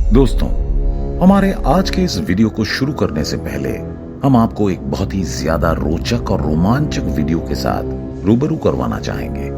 दोस्तों, हमारे आज के इस वीडियो को शुरू करने से पहले हम आपको एक बहुत ही ज्यादा रोचक और रोमांचक वीडियो के साथ रूबरू करवाना चाहेंगे।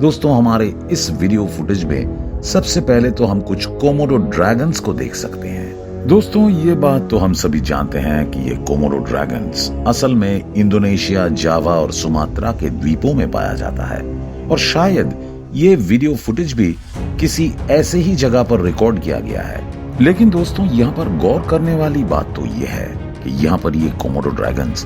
दोस्तों, हमारे इस वीडियो फुटेज में सबसे पहले तो हम कुछ कोमोडो ड्रैगन्स को देख सकते हैं। दोस्तों, ये बात तो हम सभी जानते हैं कि ये कोमोडो ड्रैगन्स असल में इंडोनेशिया, जावा और सुमात्रा के द्वीपों में पाया जाता है और शायद ये वीडियो फुटेज भी किसी ऐसे ही जगह पर रिकॉर्ड किया गया है। लेकिन दोस्तों, यहाँ पर गौर करने वाली बात तो ये है कि यहाँ पर ये कोमोडो ड्रैगन्स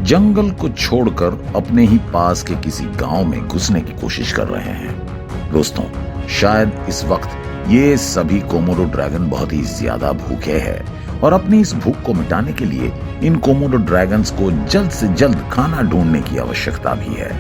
जंगल को छोड़कर अपने ही पास के किसी गांव में घुसने की कोशिश कर रहे हैं। दोस्तों, शायद इस वक्त ये सभी कोमोडो ड्रैगन बहुत ही ज्यादा भूखे हैं और अपनी इस भूख को मिटाने के लिए इन कोमोडो ड्रैगन्स को जल्द से जल्द खाना ढूंढने की आवश्यकता भी है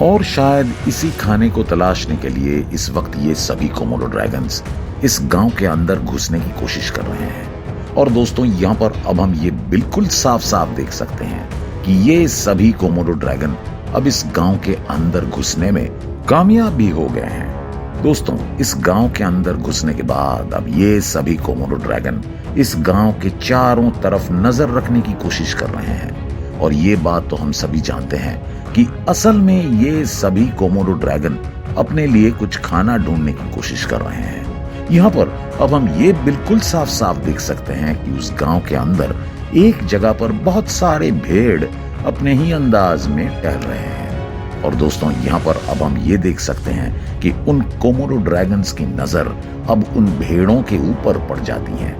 और शायद इसी खाने को तलाशने के लिए इस वक्त ये सभी कोमोडो ड्रैगन्स इस गांव के अंदर घुसने की कोशिश कर रहे हैं। और दोस्तों, यहाँ पर अब हम ये बिल्कुल साफ साफ देख सकते हैं कि ये सभी कोमोडो ड्रैगन अब इस गांव के अंदर घुसने में कामयाब भी हो गए हैं। दोस्तों, इस गांव के अंदर घुसने के बाद अब ये सभी कोमोडो ड्रैगन इस गांव के चारों तरफ नजर रखने की कोशिश कर रहे हैं और ये बात तो हम सभी जानते हैं कि असल में ये सभी कोमोडो ड्रैगन अपने लिए कुछ खाना ढूंढने की कोशिश कर रहे हैं। यहाँ पर अब हम ये बिल्कुल साफ साफ देख सकते हैं कि उस गांव के अंदर एक जगह पर बहुत सारे भेड़ अपने ही अंदाज में टहल रहे हैं। और दोस्तों, यहाँ पर अब हम ये देख सकते हैं कि उन कोमोडो ड्रैगन्स की नजर अब उन भेड़ों के ऊपर पड़ जाती है।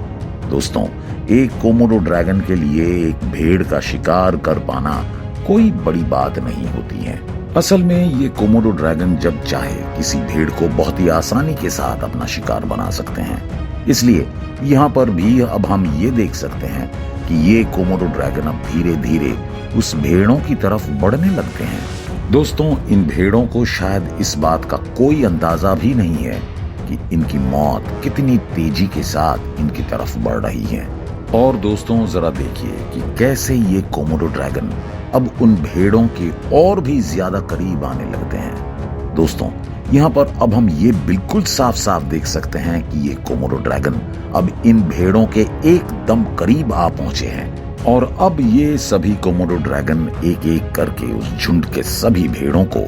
दोस्तों, एक कोमोडो ड्रैगन के लिए एक भेड़ का शिकार कर पाना कोई बड़ी बात नहीं होती है। असल में ये कोमोडो ड्रैगन जब चाहे किसी भेड़ को बहुत ही आसानी के साथ अपना शिकार बना सकते हैं। इसलिए यहाँ पर भी अब हम ये देख सकते हैं कि ये कोमोडो ड्रैगन अब धीरे धीरे उस भेड़ों की तरफ बढ़ने लगते हैं। दोस्तों, इन भेड़ों को शायद इस बात का कोई अंदाजा भी नहीं है कि इनकी मौत कितनी तेजी के साथ इनकी तरफ बढ़ रही है। और दोस्तों, जरा देखिए कि कैसे ये कोमोडो ड्रैगन अब उन भेड़ों के और भी ज्यादा करीब आने लगते हैं। दोस्तों, यहाँ पर अब हम ये बिल्कुल साफ साफ देख सकते हैं कि ये कोमोडो ड्रैगन अब इन भेड़ों के एकदम करीब आ पहुंचे हैं और अब ये सभी कोमोडो ड्रैगन एक एक करके उस झुंड के सभी भेड़ों को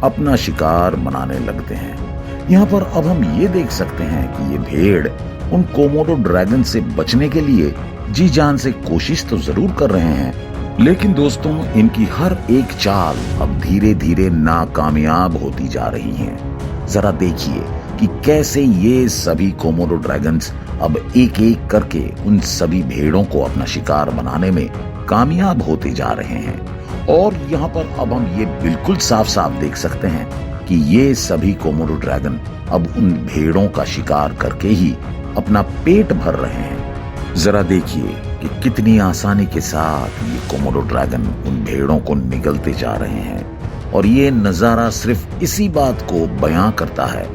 अपना शिकार बनाने लगते हैं। यहाँ पर अब हम ये देख सकते हैं कि ये भेड़ उन कोमोडो ड्रैगन से बचने के लिए जी जान से कोशिश तो जरूर कर रहे हैं, लेकिन दोस्तों, इनकी हर एक चाल अब धीरे धीरे नाकामयाब होती जा रही है। जरा देखिए कि कैसे ये सभी कोमोडो ड्रैगन्स अब एक एक करके उन सभी भेड़ों को अपना शिकार बनाने में कामयाब होते जा रहे हैं। और यहाँ पर अब हम ये बिल्कुल साफ साफ देख सकते हैं कि ये सभी कोमोडो ड्रैगन अब उन भेड़ों का शिकार करके ही अपना पेट भर रहे हैं। जरा देखिए कि कितनी आसानी के साथ ये कोमोडो ड्रैगन उन भेड़ों को निगलते जा रहे हैं और ये नजारा सिर्फ इसी बात को बयां करता है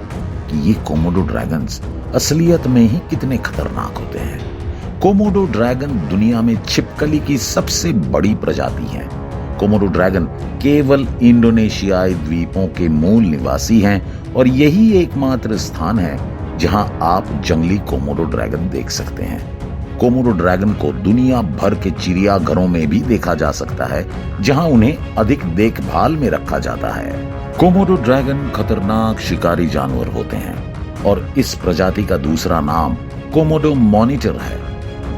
कि ये कोमोडो ड्रैगन्स असलियत में ही कितने खतरनाक होते हैं। कोमोडो ड्रैगन दुनिया में छिपकली की सबसे बड़ी प्रजाति है। कोमोडो ड्रैगन केवल इंडोनेशियाई द्वीपों के मूल निवासी हैं और यही एकमात्र स्थान है जहां आप जंगली कोमोडो ड्रैगन देख सकते हैं। कोमोडो ड्रैगन को दुनिया भर के चिड़ियाघरों में भी देखा जा सकता है, जहां उन्हें अधिक देखभाल में रखा जाता है। कोमोडो ड्रैगन खतरनाक शिकारी जानवर होते हैं और इस प्रजाति का दूसरा नाम कोमोडो मॉनिटर है।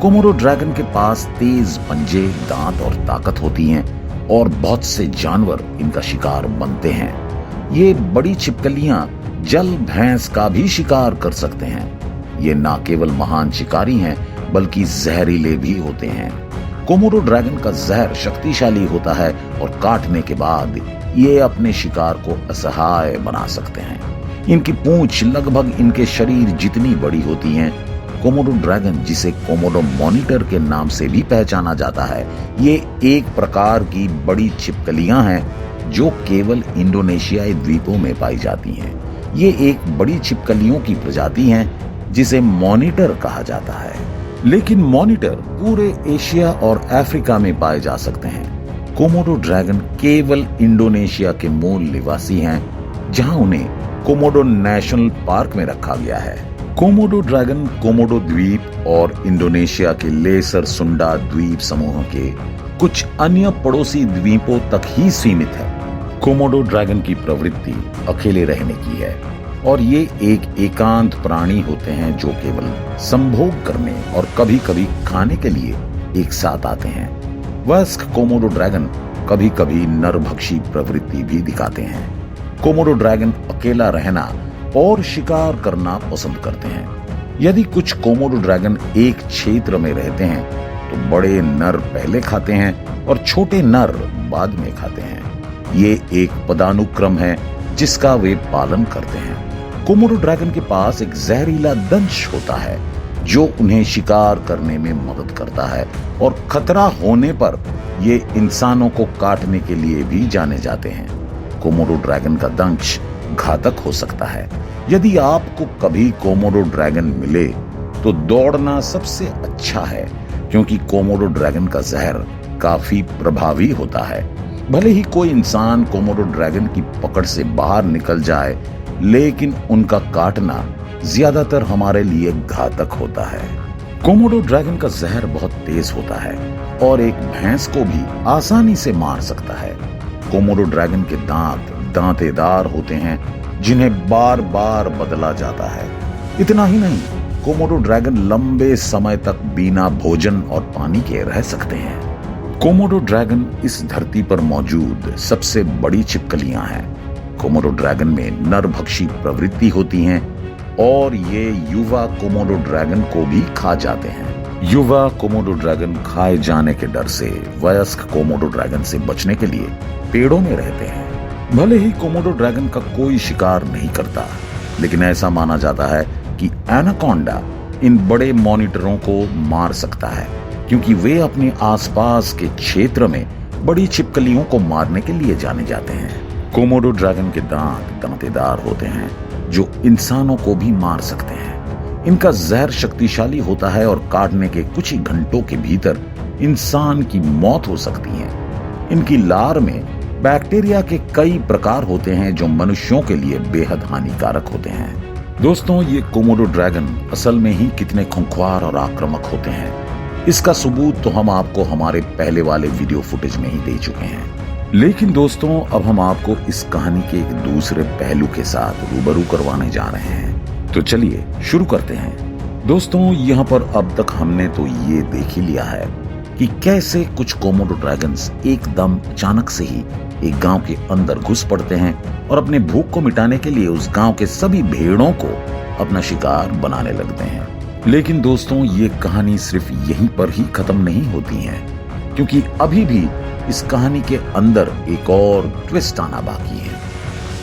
कोमोडो ड्रैगन के पास तेज पंजे, दांत और ताकत होती हैं और बहुत से जानवर इनका शिकार बनते हैं। ये बड़ी छिपकलियां जल भैंस का भी शिकार कर सकते हैं। ये न केवल महान शिकारी हैं बल्कि जहरीले भी होते हैं। कोमोडो ड्रैगन का जहर शक्तिशाली होता है और काटने के बाद ये अपने शिकार को असहाय बना सकते हैं। इनकी पूंछ लगभग इनके शरीर जितनी बड़ी होती हैं। कोमोडो ड्रैगन, जिसे कोमोडो मॉनिटर के नाम से भी पहचाना जाता है, ये एक प्रकार की बड़ी छिपकलियां हैं जो केवल इंडोनेशियाई द्वीपों में पाई जाती हैं। ये एक बड़ी छिपकलियों की प्रजाति है जिसे मॉनिटर कहा जाता है, लेकिन मॉनिटर पूरे एशिया और अफ्रीका में पाए जा सकते हैं। कोमोडो ड्रैगन केवल इंडोनेशिया के मूल निवासी हैं, जहां उन्हें कोमोडो नेशनल पार्क में रखा गया है। कोमोडो ड्रैगन कोमोडो द्वीप और इंडोनेशिया के लेसर सुंडा द्वीप समूह के कुछ अन्य पड़ोसी द्वीपों तक ही सीमित है। कोमोडो ड्रैगन की प्रवृत्ति अकेले रहने की है और ये एक एकांत प्राणी होते हैं जो केवल संभोग करने और कभी कभी खाने के लिए एक साथ आते हैं। वयस्क कोमोडो ड्रैगन कभी कभी नरभक्षी प्रवृत्ति भी दिखाते हैं। कोमोडो ड्रैगन अकेला रहना और शिकार करना पसंद करते हैं। यदि कुछ कोमोडो ड्रैगन एक क्षेत्र में रहते हैं तो बड़े नर पहले खाते हैं और छोटे नर बाद में खाते हैं। ये एक पदानुक्रम है जिसका वे पालन करते हैं। कोमोडो ड्रैगन के पास एक जहरीला दंश होता है जो उन्हें शिकार करने में मदद करता है और खतरा होने पर ये इंसानों को काटने के लिए भी जाने जाते हैं। कोमोडो ड्रैगन का दंश घातक हो सकता है। यदि आपको कभी कोमोडो ड्रैगन मिले तो दौड़ना सबसे अच्छा है, क्योंकि कोमोडो ड्रैगन का जहर काफी प्रभावी होता है। भले ही कोई इंसान कोमोडो ड्रैगन की पकड़ से बाहर निकल जाए, लेकिन उनका काटना ज्यादातर हमारे लिए घातक होता है। कोमोडो ड्रैगन का जहर बहुत तेज होता है और एक भैंस को भी आसानी से मार सकता है। कोमोडो ड्रैगन के दांत दांतेदार होते हैं जिन्हें बार बार बदला जाता है। इतना ही नहीं, कोमोडो ड्रैगन लंबे समय तक बिना भोजन और पानी के रह सकते हैं। कोमोडो ड्रैगन इस धरती पर मौजूद सबसे बड़ी छिपकलियां हैं। कोमोडो ड्रैगन में नरभक्षी प्रवृत्ति होती हैं और ये युवा कोमोडो ड्रैगन को भी खा जाते हैं। युवा कोमोडो ड्रैगन खाए जाने के डर से वयस्क कोमोडो ड्रैगन से बचने के लिए पेड़ों में रहते हैं। भले ही कोमोडो ड्रैगन का कोई शिकार नहीं करता, लेकिन ऐसा माना जाता है कि एनाकोंडा इन बड़े मॉनिटरों को मार सकता है, क्योंकि वे अपने आसपास के क्षेत्र में बड़ी छिपकलियों को मारने के लिए जाने जाते हैं। कोमोडो ड्रैगन के दांत दांतेदार होते हैं जो इंसानों को भी मार सकते हैं। इनका जहर शक्तिशाली होता है और काटने के कुछ ही घंटों के भीतर इंसान की मौत हो सकती है। इनकी लार में बैक्टीरिया के कई प्रकार होते हैं जो मनुष्यों के लिए बेहद हानिकारक होते हैं। दोस्तों, ये कोमोडो ड्रैगन असल में ही कितने खूंखार और आक्रामक होते हैं, इसका सबूत तो हम आपको हमारे पहले वाले वीडियो फुटेज में ही दे चुके हैं। लेकिन दोस्तों, अब हम आपको इस कहानी के एक दूसरे पहलू के साथ रूबरू करवाने जा रहे हैं। तो चलिए शुरू करते हैं। दोस्तों, यहाँ पर अब तक हमने तो ये देख ही लिया है कि कैसे कुछ कोमोडो ड्रैगन्स एकदम अचानक से ही एक गांव के अंदर घुस पड़ते हैं और अपने भूख को मिटाने के लिए उस गांव के सभी भेड़ों को अपना शिकार बनाने लगते हैं। लेकिन दोस्तों, ये कहानी सिर्फ यहीं पर ही खत्म नहीं होती है, क्योंकि अभी भी इस कहानी के अंदर एक और ट्विस्ट आना बाकी है।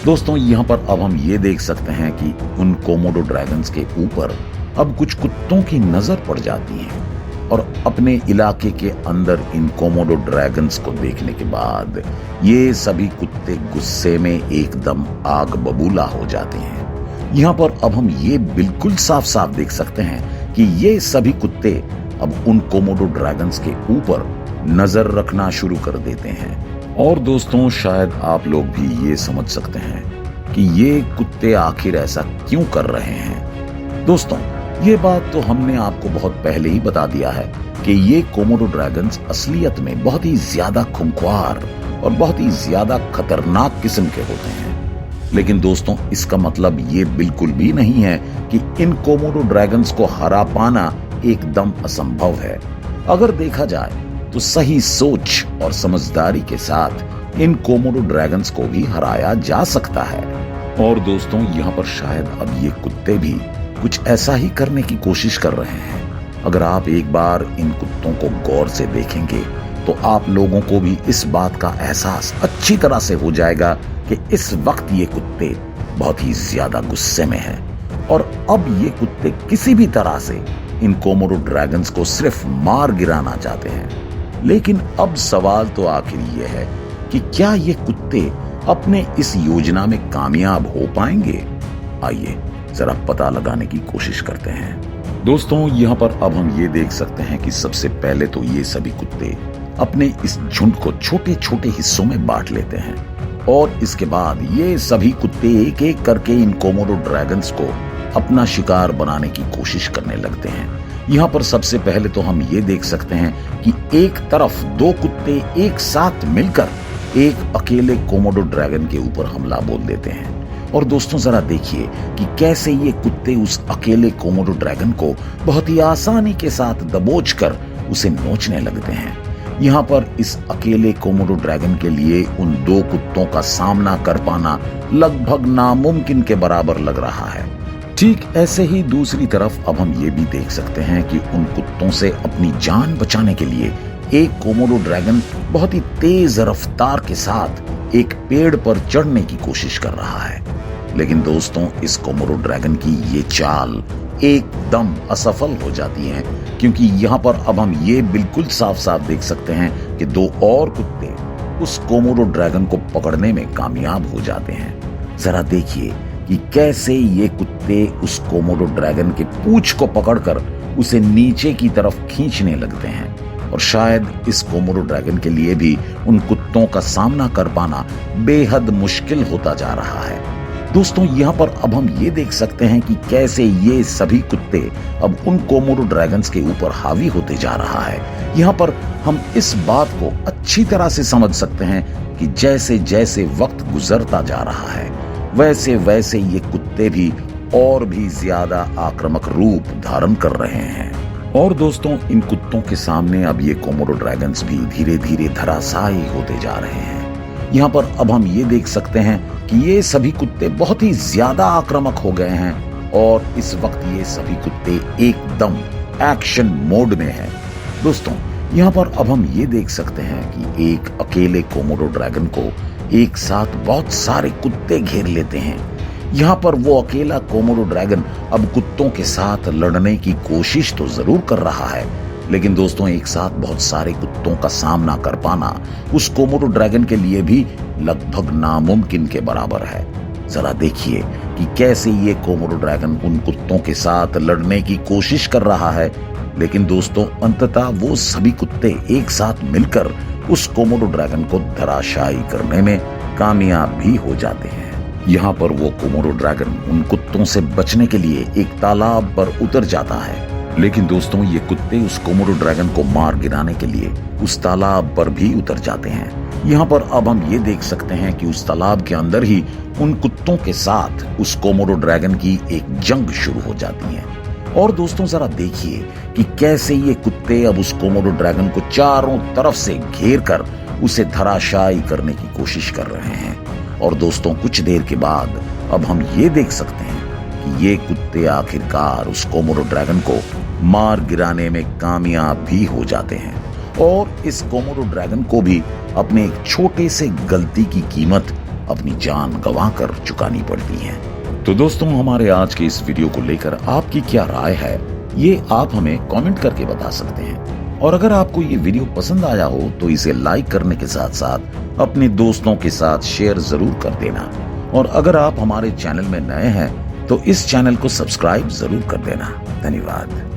दोस्तों, यहाँ पर अब हम ये देख सकते हैं कि उन कोमोडो ड्रैगन्स के ऊपर अब कुछ कुत्तों की नजर पड़ जाती है और अपने इलाके के अंदर इन कोमोडो ड्रैगन्स को देखने के बाद ये सभी कुत्ते गुस्से में एकदम आग बबूला हो जाते हैं। यहाँ पर अब हम ये बिल्कुल साफ साफ देख सकते हैं कि ये सभी कुत्ते अब उन कोमोडो ड्रैगन्स के ऊपर नजर रखना शुरू कर देते हैं। और दोस्तों, शायद आप लोग भी ये समझ सकते हैं कि ये कुत्ते आखिर ऐसा क्यों कर रहे हैं। दोस्तों, ये बात तो हमने आपको बहुत पहले ही बता दिया है कि ये कोमोडो ड्रैगन्स असलियत में बहुत ही ज्यादा खूंखार और बहुत ही ज्यादा खतरनाक किस्म के होते हैं। लेकिन दोस्तों, इसका मतलब ये बिल्कुल भी नहीं है कि इन कोमोडो ड्रैगन्स को हरा पाना एकदम असंभव है। अगर देखा जाए तो सही सोच और समझदारी के साथ इन कोमोडो ड्रैगन्स को भी हराया जा सकता है। और दोस्तों, यहाँ पर शायद अब ये कुत्ते भी कुछ ऐसा ही करने की कोशिश कर रहे हैं। अगर आप एक बार इन कुत्तों को गौर से देखेंगे तो आप लोगों को भी इस बात का एहसास अच्छी तरह से हो जाएगा कि इस वक्त ये कुत्ते बहुत ही ज्यादा गुस्से में हैं और अब ये कुत्ते किसी भी तरह से इन कोमोडो ड्रैगन्स को सिर्फ मार गिराना चाहते हैं। लेकिन अब सवाल तो आखिर ये है कि क्या ये कुत्ते अपने इस योजना में कामयाब हो पाएंगे? आइए जरा पता लगाने की कोशिश करते हैं। दोस्तों, यहाँ पर अब हम ये देख सकते हैं कि सबसे पहले तो ये सभी कुत्ते अपने इस झुंड को छोटे छोटे हिस्सों में बांट लेते हैं और इसके बाद ये सभी कुत्ते एक एक करके इन कोमोडो ड्रैगन्स को अपना शिकार बनाने की कोशिश करने लगते हैं। यहाँ पर सबसे पहले तो हम ये देख सकते हैं कि एक तरफ दो कुत्ते एक साथ मिलकर एक अकेले कोमोडो ड्रैगन के ऊपर हमला बोल देते हैं। और दोस्तों जरा देखिए कि कैसे ये कुत्ते उस अकेले कोमोडो ड्रैगन को बहुत ही आसानी के साथ दबोचकर उसे नोचने लगते हैं। यहाँ पर इस अकेले कोमोडो ड्रैगन के लिए उन दो कुत्तों का सामना कर पाना लगभग नामुमकिन के बराबर लग रहा है। ठीक ऐसे ही दूसरी तरफ अब हम ये भी देख सकते हैं कि उन कुत्तों से अपनी जान बचाने के लिए एक कोमोडो ड्रैगन बहुत ही तेज रफ्तार के साथ एक पेड़ पर चढ़ने की कोशिश कर रहा है। लेकिन दोस्तों इस कोमोडो ड्रैगन की ये चाल एकदम असफल हो जाती है, क्योंकि यहाँ पर अब हम ये बिल्कुल साफ साफ देख सकते हैं कि दो और कुत्ते उस कोमोडो ड्रैगन को पकड़ने में कामयाब हो जाते हैं। जरा देखिए कि कैसे ये कुत्ते उस कोमोडो ड्रैगन के पूंछ को पकड़कर उसे नीचे की तरफ खींचने लगते हैं। और शायद इस कोमोडो ड्रैगन के लिए भी उन कुत्तों का सामना कर पाना बेहद मुश्किल होता जा रहा है। दोस्तों यहाँ पर अब हम ये देख सकते हैं कि कैसे ये सभी कुत्ते अब उन कोमोडो ड्रैगन्स के ऊपर हावी होते जा रहा है। यहाँ पर हम इस बात को अच्छी तरह से समझ सकते हैं कि जैसे जैसे वक्त गुजरता जा रहा है वैसे वैसे ये कुत्ते भी और भी ज्यादा आक्रामक रूप धारण कर रहे हैं। और दोस्तों इन कुत्तों के सामने अब ये कोमोडो ड्रैगन्स भी धीरे धीरे धराशायी होते जा रहे हैं। यहाँ पर अब हम ये देख सकते हैं कि ये सभी कुत्ते बहुत ही ज्यादा आक्रामक हो गए हैं और इस वक्त ये सभी कुत्ते एकदम एक्शन मोड में हैं। दोस्तों यहाँ पर अब हम ये देख सकते हैं कि एक अकेले कोमोडो ड्रैगन को एक साथ बहुत सारे कुत्ते घेर लेते हैं। यहाँ पर वो अकेला कोमोडो ड्रैगन अब कुत्तों के साथ लड़ने की कोशिश तो जरूर कर रहा है, लेकिन दोस्तों एक साथ बहुत सारे कुत्तों का सामना कर पाना उस कोमोडो ड्रैगन के लिए भी लगभग नामुमकिन के बराबर है। जरा देखिए कि कैसे ये कोमोडो ड्रैगन उन कुत्तों के साथ लड़ने की कोशिश कर रहा है, लेकिन दोस्तों अंततः वो सभी कुत्ते एक साथ मिलकर उस कोमोडो ड्रैगन को धराशायी करने में कामयाब भी हो जाते हैं। यहाँ पर वो कोमोडो ड्रैगन उन कुत्तों से बचने के लिए एक तालाब पर उतर जाता है, लेकिन दोस्तों ये कुत्ते उस कोमोडो ड्रैगन को मार गिराने के लिए उस तालाब पर भी उतर जाते हैं। यहाँ पर अब हम ये देख सकते हैं कि उस तालाब के अंदर ही उन कुत्तों के साथ उस कोमोडो ड्रैगन की एक जंग शुरू हो जाती है। और दोस्तों जरा देखिए कि कैसे ये कुत्ते अब उस कोमोडो ड्रैगन को चारों तरफ से घेर कर उसे धराशायी करने की कोशिश कर रहे हैं। और दोस्तों कुछ देर के बाद अब हम ये देख सकते हैं कि ये कुत्ते आखिरकार उस कोमोडो ड्रैगन को मार गिराने में कामयाब भी हो जाते हैं और इस कोमोडो ड्रैगन को भी अपने एक छोटे से गलती की कीमत अपनी जान गंवाकर चुकानी पड़ती है। तो दोस्तों हमारे आज के इस वीडियो को लेकर आपकी क्या राय है ये आप हमें कमेंट करके बता सकते हैं। और अगर आपको ये वीडियो पसंद आया हो तो इसे लाइक करने के साथ साथ अपने दोस्तों के साथ शेयर जरूर कर देना। और अगर आप हमारे चैनल में नए हैं तो इस चैनल को सब्सक्राइब जरूर कर देना। धन्यवाद।